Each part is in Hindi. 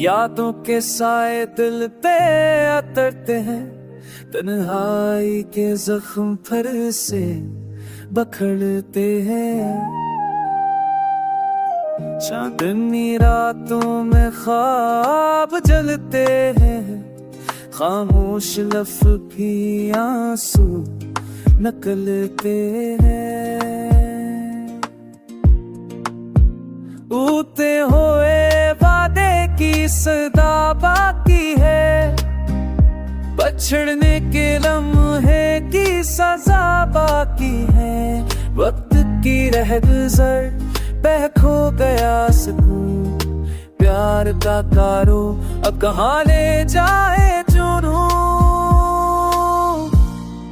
यादों के साए दिल पे अतरते हैं, तन्हाई के जख्म फिर से बखड़ते हैं। चांदनी रातों में ख्वाब जलते हैं, खामोश लफ्ज़ भी आंसू निकलते हैं। टूटे हुए वादे की सदा बाकी है, पछड़ने के लम्हे की सजा बाकी है। वक्त की रहगुजर बह खो गया सुकून, प्यार का कारो अब कहाँ ले जाए जुनून।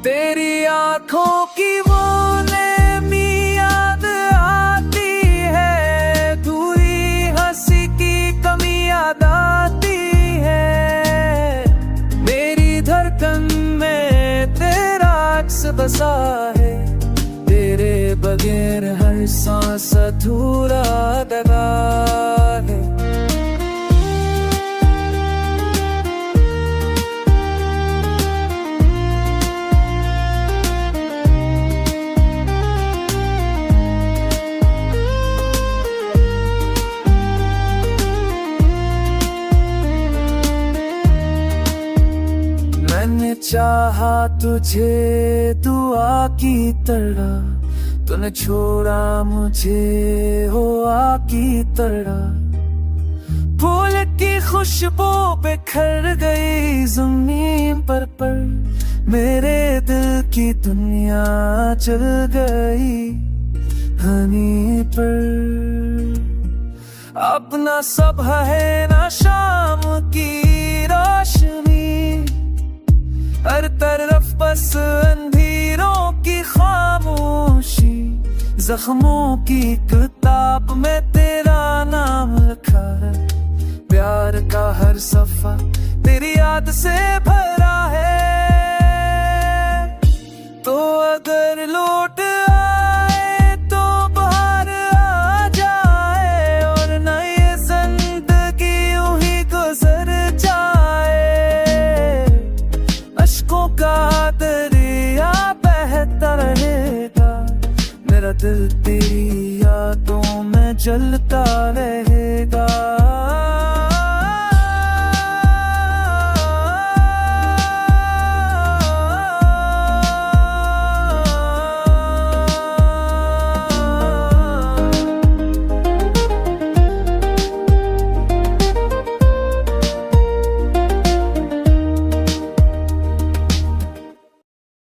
तेरी आंखों की वो नेमी याद आती है, दूरी हंसी की कमी याद आती है। मेरी धड़कन में तेरा अक्स बसा है, तेरे बगैर हर सांस अधूरा लगा है। मैंने चाहा तुझे दुआ की तरह, तूने छोड़ा मुझे हुआ की तरह। फूल की खुशबू बिखर गई जमीन पर मेरे दिल की दुनिया चल गई हनी पर। अपना सब है ना शाम की रोशनी, हर तरफ बस अंधेरों की खामोशी। जख्मों की किताब में तेरा नाम लिखा है, प्यार का हर सफा तेरी याद से भरा है। तो अगर लौट आए तो बाहर आ जाए, और न ये जिंदगी यूं ही गुजर जाए। अश्कों का दरिया बहता रहेगा, मेरा दिल तेरी यादों में जलता रहेगा।